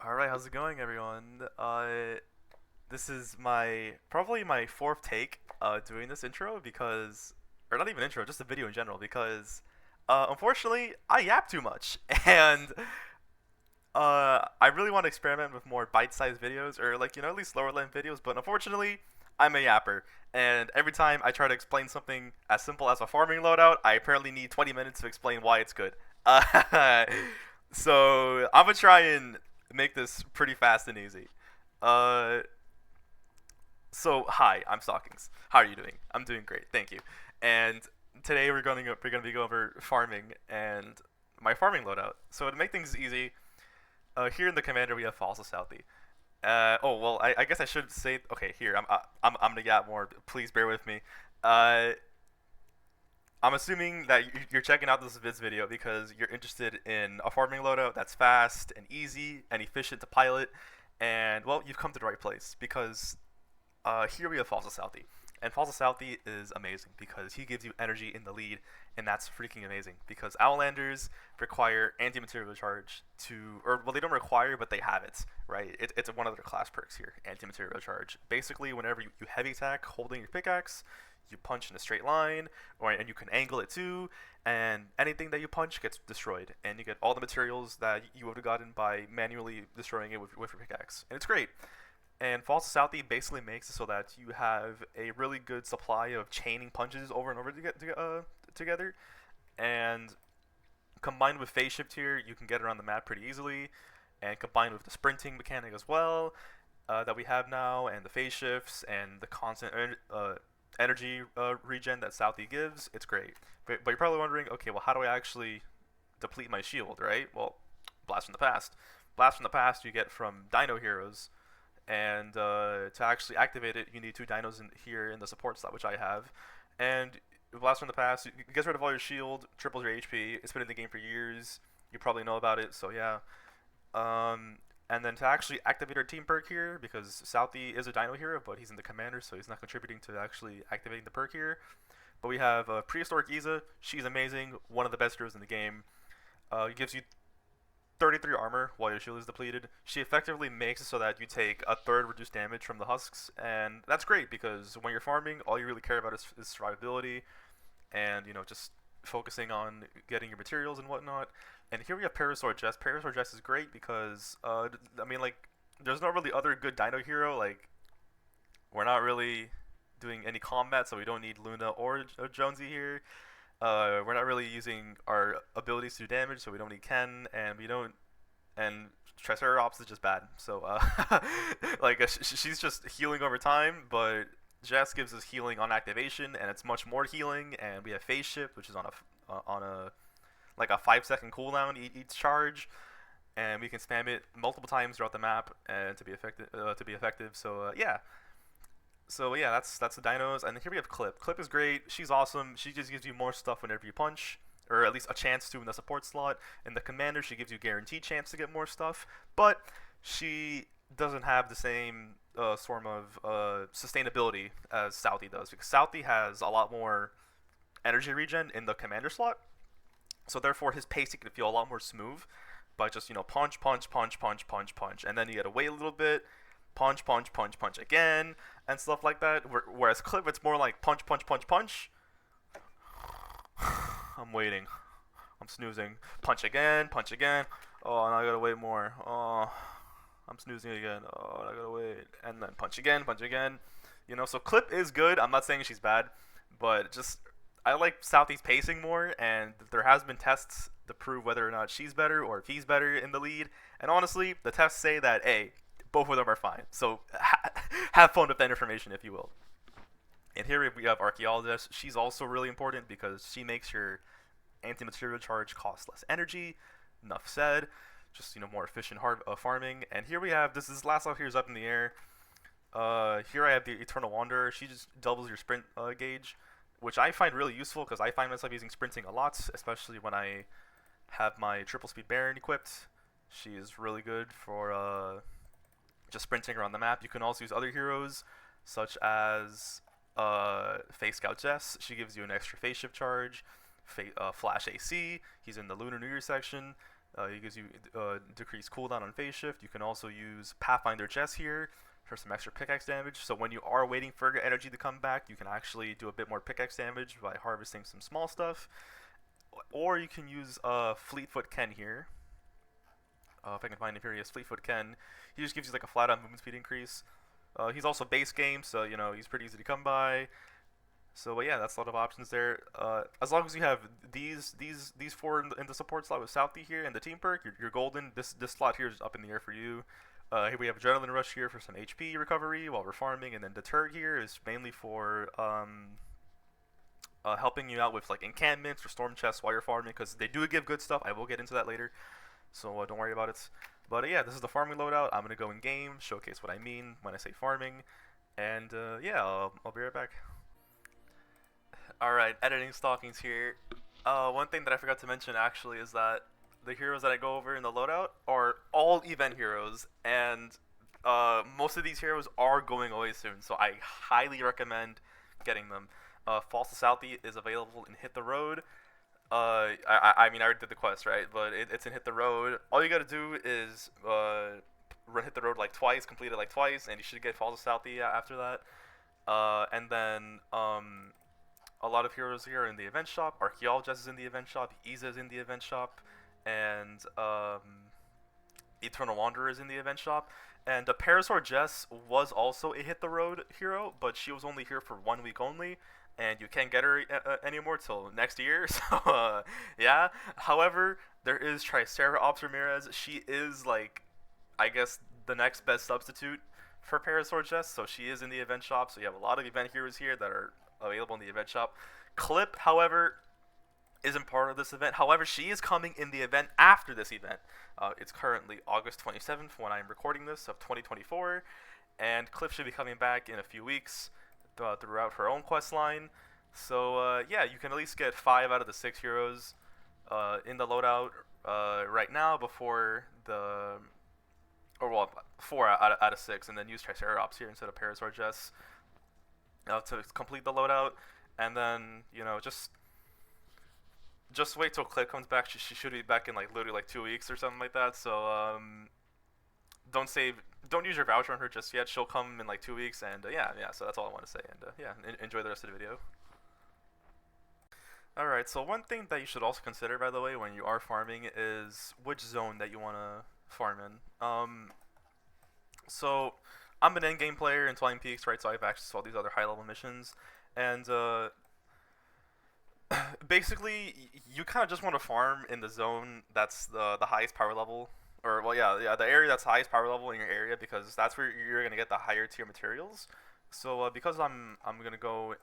All right, how's it going, everyone? This is probably my fourth take doing this intro because, or not even intro, just a video in general because, unfortunately, I yap too much, and I really want to experiment with more bite-sized videos or at least lower length videos, but unfortunately, I'm a yapper, and every time I try to explain something as simple as a farming loadout, I apparently need 20 minutes to explain why it's good. Uh, so I'm gonna try and make this pretty fast and easy. Uh, hi, I'm Stockings. How are you doing? I'm doing great, thank you. And today we're gonna be going over farming and my farming loadout. So to make things easy, here in the commander we have Fossil Southie. Oh well, I guess I should say okay. Here I'm gonna get more. Please bear with me. Uh, I'm assuming that you're checking out this Viz video because you're interested in a farming loadout that's fast and easy and efficient to pilot, and well, you've come to the right place because here we have Fossil Southie. And Fossil Southie is amazing because he gives you energy in the lead, and that's freaking amazing because Outlanders require anti-material charge to, or well, they don't require, but they have it, right? It's one of their class perks here, anti-material charge. Basically, whenever you heavy attack holding your pickaxe, you punch in a straight line, and you can angle it too, and anything that you punch gets destroyed, and you get all the materials that you would have gotten by manually destroying it with your pickaxe, and it's great. And False Southie basically makes it so that you have a really good supply of chaining punches over and over together, and combined with phase shift here, you can get around the map pretty easily, and combined with the sprinting mechanic as well that we have now, and the phase shifts and the constant energy regen that Southie gives, it's great. But you're probably wondering, okay, well, how do I actually deplete my shield, right? Well, Blast from the Past. Blast from the Past you get from Dino Heroes, and to actually activate it, you need two dinos in here in the support slot, which I have. And Blast from the Past, it gets rid of all your shield, triples your HP. It's been in the game for years. You probably know about it, so yeah. And then to actually activate our team perk here, because Southie is a dino hero, but he's in the commander, so he's not contributing to actually activating the perk here. But we have Prehistoric Iza. She's amazing, one of the best heroes in the game. It gives you 33 armor while your shield is depleted. She effectively makes it so that you take a third reduced damage from the husks, and that's great because when you're farming, all you really care about is survivability, and just focusing on getting your materials and whatnot. And here we have Parasaur Jess. Parasaur Jess is great because there's not really other good Dino hero. Like, we're not really doing any combat, so we don't need Luna or Jonesy here. We're not really using our abilities to do damage, so we don't need Ken, and we don't. And Triceratops is just bad. So, she's just healing over time, but Jess gives us healing on activation, and it's much more healing. And we have phase shift, which is on a like a 5 second cooldown each charge, and we can spam it multiple times throughout the map and to be effective. So yeah, that's the dinos, and here we have Clip. Clip is great. She's awesome. She just gives you more stuff whenever you punch, or at least a chance to in the support slot. In the commander, she gives you guaranteed chance to get more stuff, but she doesn't have the same sort of sustainability as Southie does, because Southie has a lot more energy regen in the commander slot, so therefore his pacing can feel a lot more smooth by just punch, punch, punch, punch, punch, punch, and then you gotta wait a little bit, punch, punch, punch, punch again, and stuff like that. Whereas Clip, it's more like punch, punch, punch, punch. I'm waiting. I'm snoozing. Punch again, punch again. Oh, now I gotta wait more. Oh, I'm snoozing again. Oh, I gotta wait. And then punch again, punch again. So Clip is good. I'm not saying she's bad, but just I like Southie's pacing more, and there has been tests to prove whether or not she's better or if he's better in the lead. And honestly, the tests say that, hey, both of them are fine. So have fun with that information, if you will. And here we have Archaeologist. She's also really important because she makes your anti-material charge cost less energy. Enough said. Just more efficient hard farming. And here we have this last off here is up in the air. Here I have the Eternal Wanderer. She just doubles your sprint gauge, which I find really useful because I find myself using sprinting a lot, especially when I have my triple speed Baron equipped. She is really good for just sprinting around the map. You can also use other heroes, such as Phase Scout Jess. She gives you an extra phase shift charge. Flash AC. He's in the Lunar New Year section. It gives you decreased cooldown on phase shift. You can also use Pathfinder Jess here for some extra pickaxe damage. So when you are waiting for your energy to come back, you can actually do a bit more pickaxe damage by harvesting some small stuff. Or you can use Fleetfoot Ken here. If I can find him here, yes, Fleetfoot Ken. He just gives you like a flat-out movement speed increase. He's also base game, so you know he's pretty easy to come by. So yeah, that's a lot of options there. As long as you have these four in the support slot with Southie here and the team perk, you're golden. This slot here is up in the air for you. Here we have Adrenaline Rush here for some HP recovery while we're farming, and then Deter here is mainly for helping you out with like encampments or storm chests while you're farming, because they do give good stuff. I will get into that later, so don't worry about it. But yeah, this is the farming loadout. I'm gonna go in game, showcase what I mean when I say farming, and yeah, I'll be right back. Alright, editing stockings here. One thing that I forgot to mention actually is that the heroes that I go over in the loadout are all event heroes, and most of these heroes are going away soon, so I highly recommend getting them. False to Southie is available in Hit the Road. I mean, I already did the quest, right? But it's in Hit the Road. All you gotta do is Hit the Road like twice, complete it like twice, and you should get False to Southie after that. And then a lot of heroes here are in the event shop. Archaeologist is in the event shop. Iza is in the event shop, and Eternal Wanderer is in the event shop. And Parasaur Jess was also a Hit the Road hero, but she was only here for 1 week only, and you can't get her anymore till next year. So yeah. However, there is Triceratops Ramirez. She is like, I guess, the next best substitute for Parasaur Jess. So she is in the event shop. So you have a lot of event heroes here that are available in the event shop. Clip, however, isn't part of this event. However, she is coming in the event after this event. It's currently August 27th when I'm recording this of 2024, and Clip should be coming back in a few weeks throughout her own quest line. So yeah, you can at least get 5 out of the 6 heroes in the loadout right now before the, or well, 4 out of 6, and then use Triceratops here instead of Parasaur Jess to complete the loadout, and then you know just wait till Clip comes back. She should be back in like literally like 2 weeks or something like that. So don't use your voucher on her just yet. She'll come in like 2 weeks, and yeah. So that's all I want to say, and yeah, enjoy the rest of the video. Alright, so one thing that you should also consider, by the way, when you are farming is which zone that you want to farm in. So I'm an endgame player in Twine Peaks, right? So I have access to all these other high-level missions, and basically, you kind of just want to farm in the zone that's the highest power level, or well, yeah, the area that's highest power level in your area, because that's where you're gonna get the higher tier materials. So because I'm gonna go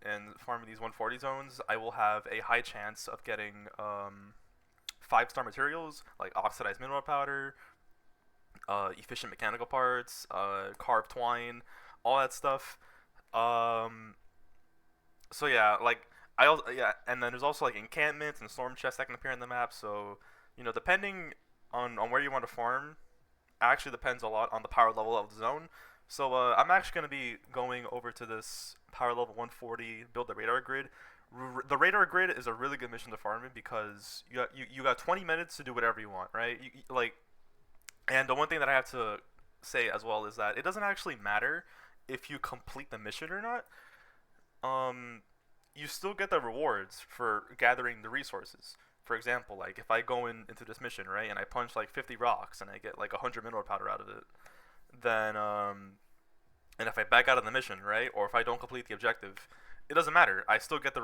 and farm in these 140 zones, I will have a high chance of getting 5-star materials like oxidized mineral powder, efficient mechanical parts, carved twine, all that stuff. So yeah, like and then there's also like encampments and storm chests that can appear on the map. So you know, depending on where you want to farm, actually depends a lot on the power level of the zone. So I'm actually going to be going over to this power level 140, build the radar grid. The radar grid is a really good mission to farm in, because you got 20 minutes to do whatever you want, right? Like, and the one thing that I have to say as well is that it doesn't actually matter if you complete the mission or not. You still get the rewards for gathering the resources. For example, like if I go into this mission, right, and I punch like 50 rocks and I get like 100 mineral powder out of it, then and if I back out of the mission, right, or if I don't complete the objective, it doesn't matter. I still get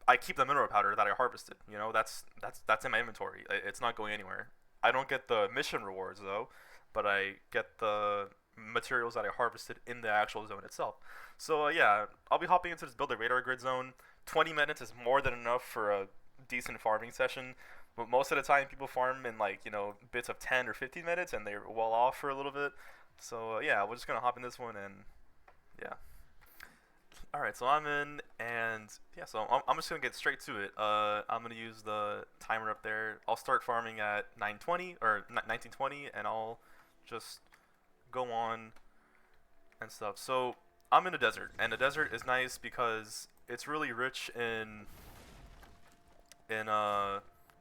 I keep the mineral powder that I harvested. You know, that's in my inventory. It's not going anywhere. I don't get the mission rewards though, but I get the materials that I harvested in the actual zone itself. So yeah, I'll be hopping into this build a radar grid zone. 20 minutes is more than enough for a decent farming session. But most of the time, people farm in like, you know, bits of 10 or 15 minutes, and they're well off for a little bit. So yeah, we're just gonna hop in this one, and yeah. Alright, so I'm in, and yeah, so I'm just gonna get straight to it. I'm gonna use the timer up there. I'll start farming at 9:20 or 19:20, and I'll just go on and stuff. So I'm in a desert, and the desert is nice because it's really rich in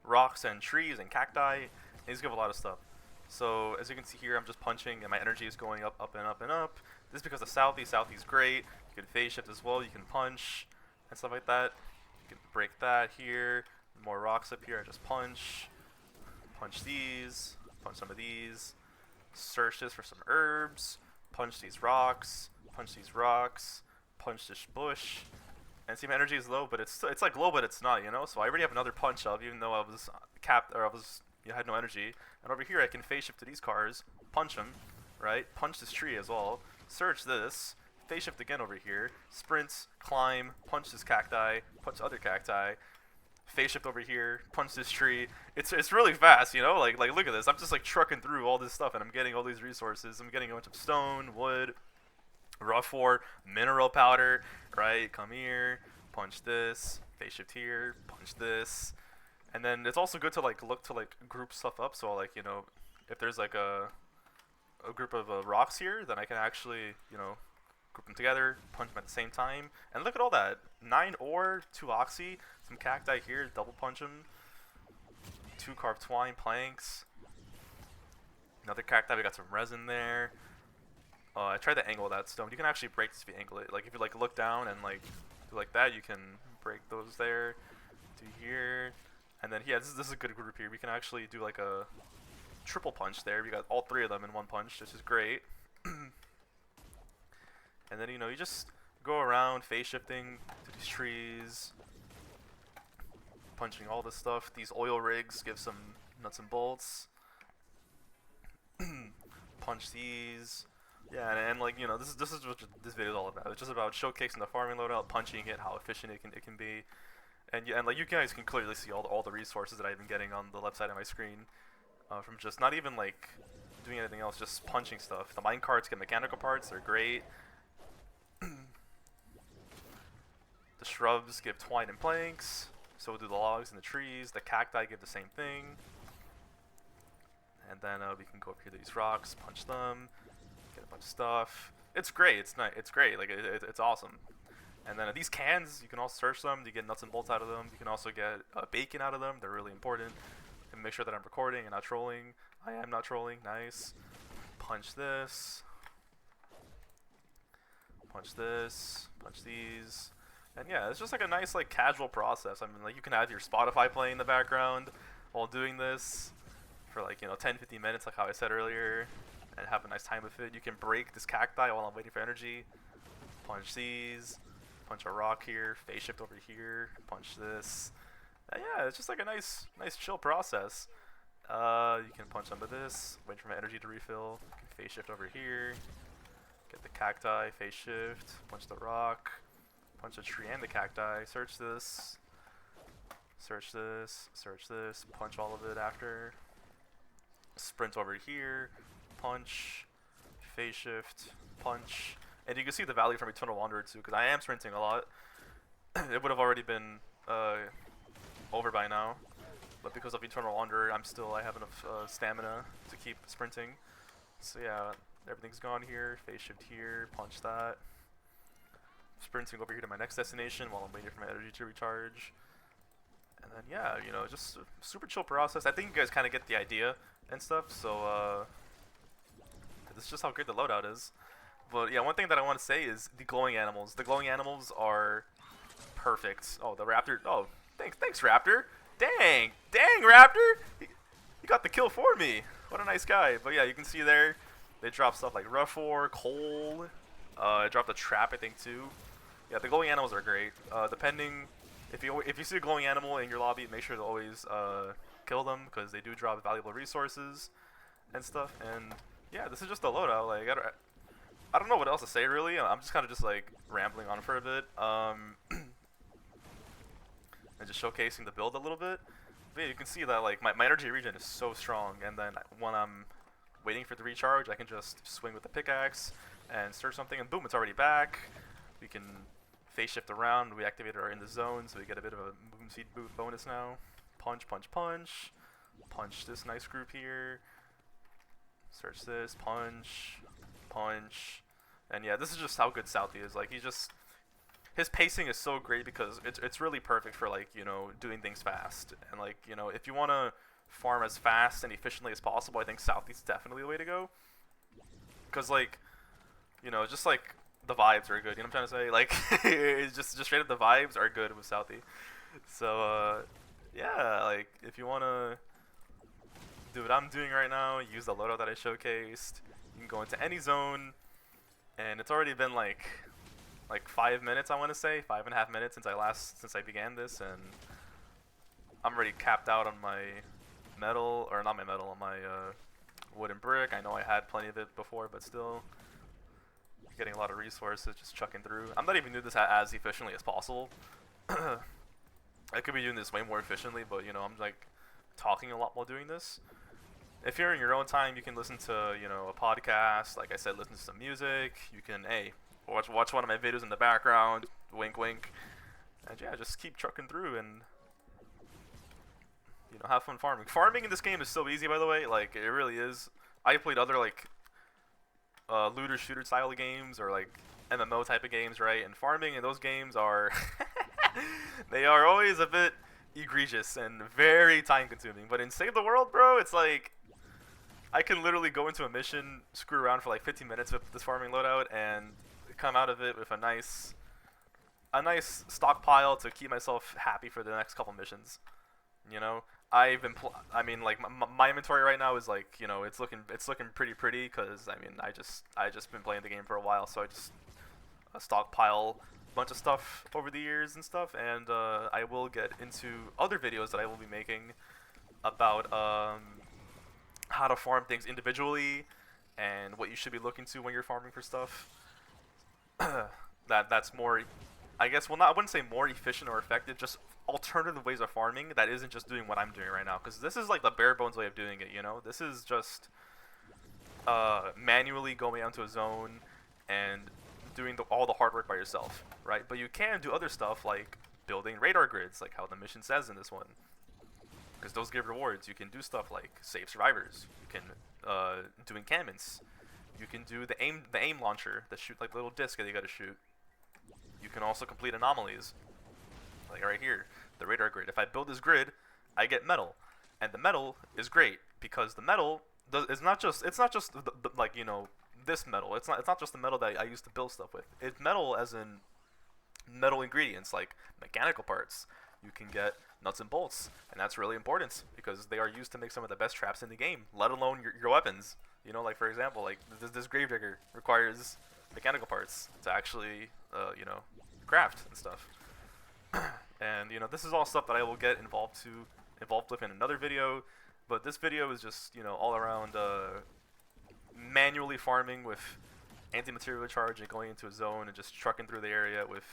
rocks and trees and cacti. And these give a lot of stuff. So as you can see here, I'm just punching, and my energy is going up, up, and up, and up. This is because of Southie. Southie's great. You can phase shift as well. You can punch and stuff like that. You can break that here. More rocks up here. I just punch. Punch these. Punch some of these. Search this for some herbs. Punch these rocks. Punch these rocks. Punch this bush. And see, my energy is low, but it's like low, but it's not, you know. So I already have another punch up, even though I was capped, or had no energy. And over here, I can phase shift to these cars, punch them, right? Punch this tree as well. Search this, phase shift again over here. Sprints, climb, punch this cacti, punch other cacti. Phase shift over here, punch this tree. It's really fast, you know. Like look at this. I'm just like trucking through all this stuff, and I'm getting all these resources. I'm getting a bunch of stone, wood, rough ore, mineral powder, right? Come here, punch this, phase shift here, punch this. And then it's also good to like look to like group stuff up. So like, you know, if there's like a group of rocks here, then I can actually, you know, group them together, punch them at the same time. And look at all that. 9 ore, 2 oxy, some cacti here, double punch them. 2 carved twine planks. Another cacti, we got some resin there. I tried to angle that stone. You can actually break this if you angle it. Like if you like look down and like do like that, you can break those there. Do here. And then yeah, this is a good group here. We can actually do like a triple punch there. We got all 3 of them in one punch, which is great. And then, you know, you just go around phase shifting to these trees, punching all this stuff. These oil rigs give some nuts and bolts. Punch these. Yeah, and like, you know, this is what this video is all about. It's just about showcasing the farming loadout, punching it, how efficient it can be. And yeah, and like you guys can clearly see all the resources that I've been getting on the left side of my screen, from just not even like doing anything else, just punching stuff. The mine carts get mechanical parts; they're great. The shrubs give twine and planks. So do the logs and the trees. The cacti give the same thing. And then we can go up here to these rocks, punch them, get a bunch of stuff. It's great. It's nice. It's great. Like it's awesome. And then these cans, you can also search them. You get nuts and bolts out of them. You can also get bacon out of them. They're really important. And make sure that I'm recording and not trolling. I am not trolling. Nice. Punch this. Punch this. Punch these. And yeah, it's just like a nice like casual process. I mean, like you can have your Spotify playing in the background while doing this for like, you know, 10-15 minutes, like how I said earlier, and have a nice time with it. You can break this cacti while I'm waiting for energy. Punch these. Punch a rock here, phase shift over here, punch this. Yeah, it's just like a nice chill process. You can punch some of this, wait for my energy to refill. You can phase shift over here, get the cacti, phase shift, punch the rock, punch the tree and the cacti, search this, search this, search this, punch all of it after. Sprint over here, punch, phase shift, punch. And you can see the value from Eternal Wanderer too, because I am sprinting a lot. It would have already been over by now, but because of Eternal Wanderer, I have enough stamina to keep sprinting. So yeah, everything's gone here. Phase shift here, punch that. Sprinting over here to my next destination while I'm waiting for my energy to recharge. And then yeah, you know, just a super chill process. I think you guys kind of get the idea and stuff. So this is just how great the loadout is. But yeah, one thing that I want to say is the glowing animals. The glowing animals are perfect. Oh, the raptor. Oh, thanks, raptor. Dang, raptor. You got the kill for me. What a nice guy. But yeah, you can see there, they drop stuff like rough ore, coal. It dropped a trap, I think, too. Yeah, the glowing animals are great. Depending, if you see a glowing animal in your lobby, make sure to always kill them, because they do drop valuable resources and stuff. And yeah, this is just a loadout. Like I don't know what else to say, really. I'm just kind of just like rambling on for a bit, and just showcasing the build a little bit. But yeah, you can see that like my energy regen is so strong, and then when I'm waiting for the recharge, I can just swing with the pickaxe and search something, and boom, it's already back. We can phase shift around. We activate our in the zone, so we get a bit of a movement speed bonus now. Punch, punch, punch. Punch this nice group here. Search this, punch, punch. And yeah, this is just how good Southie is. Like, his pacing is so great because it's really perfect for like doing things fast and like if you want to farm as fast and efficiently as possible, I think Southeast is definitely the way to go. Because like just like the vibes are good. You know what I'm trying to say? Like it's just straight up the vibes are good with Southie. So yeah, like if you wanna do what I'm doing right now, use the loadout that I showcased. You can go into any zone, and it's already been like 5 minutes, I want to say 5.5 minutes since I began this, and I'm already capped out on my metal, or not my metal, on my wood and brick. I know I had plenty of it before, but still getting a lot of resources, just chucking through. I'm not even doing this as efficiently as possible. I could be doing this way more efficiently, but I'm like talking a lot while doing this. If you're in your own time, you can listen to a podcast. Like I said, listen to some music. You can watch one of my videos in the background. Wink, wink. And yeah, just keep trucking through and have fun farming. Farming in this game is so easy, by the way. Like it really is. I played other like looter shooter style games or like MMO type of games, right? And farming in those games are they are always a bit egregious and very time consuming. But in Save the World, bro, it's like I can literally go into a mission, screw around for like 15 minutes with this farming loadout, and come out of it with a nice stockpile to keep myself happy for the next couple missions. I've been I mean like my inventory right now is like it's looking pretty because I mean I just been playing the game for a while, so I just stockpile a bunch of stuff over the years and stuff, and I will get into other videos that I will be making about how to farm things individually and what you should be looking to when you're farming for stuff. That's more, I guess, well, not, I wouldn't say more efficient or effective, just alternative ways of farming that isn't just doing what I'm doing right now, because this is like the bare bones way of doing it. This is just manually going out to a zone and doing all the hard work by yourself, right? But you can do other stuff like building radar grids, like how the mission says in this one, because those give rewards. You can do stuff like save survivors. You can do encampments. You can do the aim launcher that shoot like little discs that you gotta shoot. You can also complete anomalies, like right here, the radar grid. If I build this grid, I get metal, and the metal is great because the metal it's not just like this metal. It's not just the metal that I used to build stuff with. It's metal as in metal ingredients like mechanical parts. You can get nuts and bolts, and that's really important because they are used to make some of the best traps in the game, let alone your weapons. Like for example, like this gravedigger requires mechanical parts to actually craft and stuff. And this is all stuff that I will get involved with in another video, but this video is just all around manually farming with anti-material charge and going into a zone and just trucking through the area with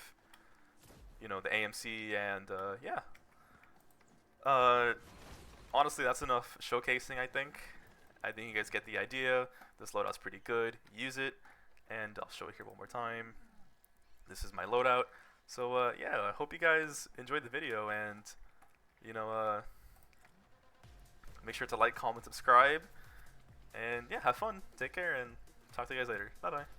the AMC, and yeah. Honestly, that's enough showcasing, I think. I think you guys get the idea. This loadout's pretty good. Use it, and I'll show it here one more time. This is my loadout. So yeah, I hope you guys enjoyed the video, and make sure to like, comment, subscribe, and yeah, have fun. Take care, and talk to you guys later. Bye bye.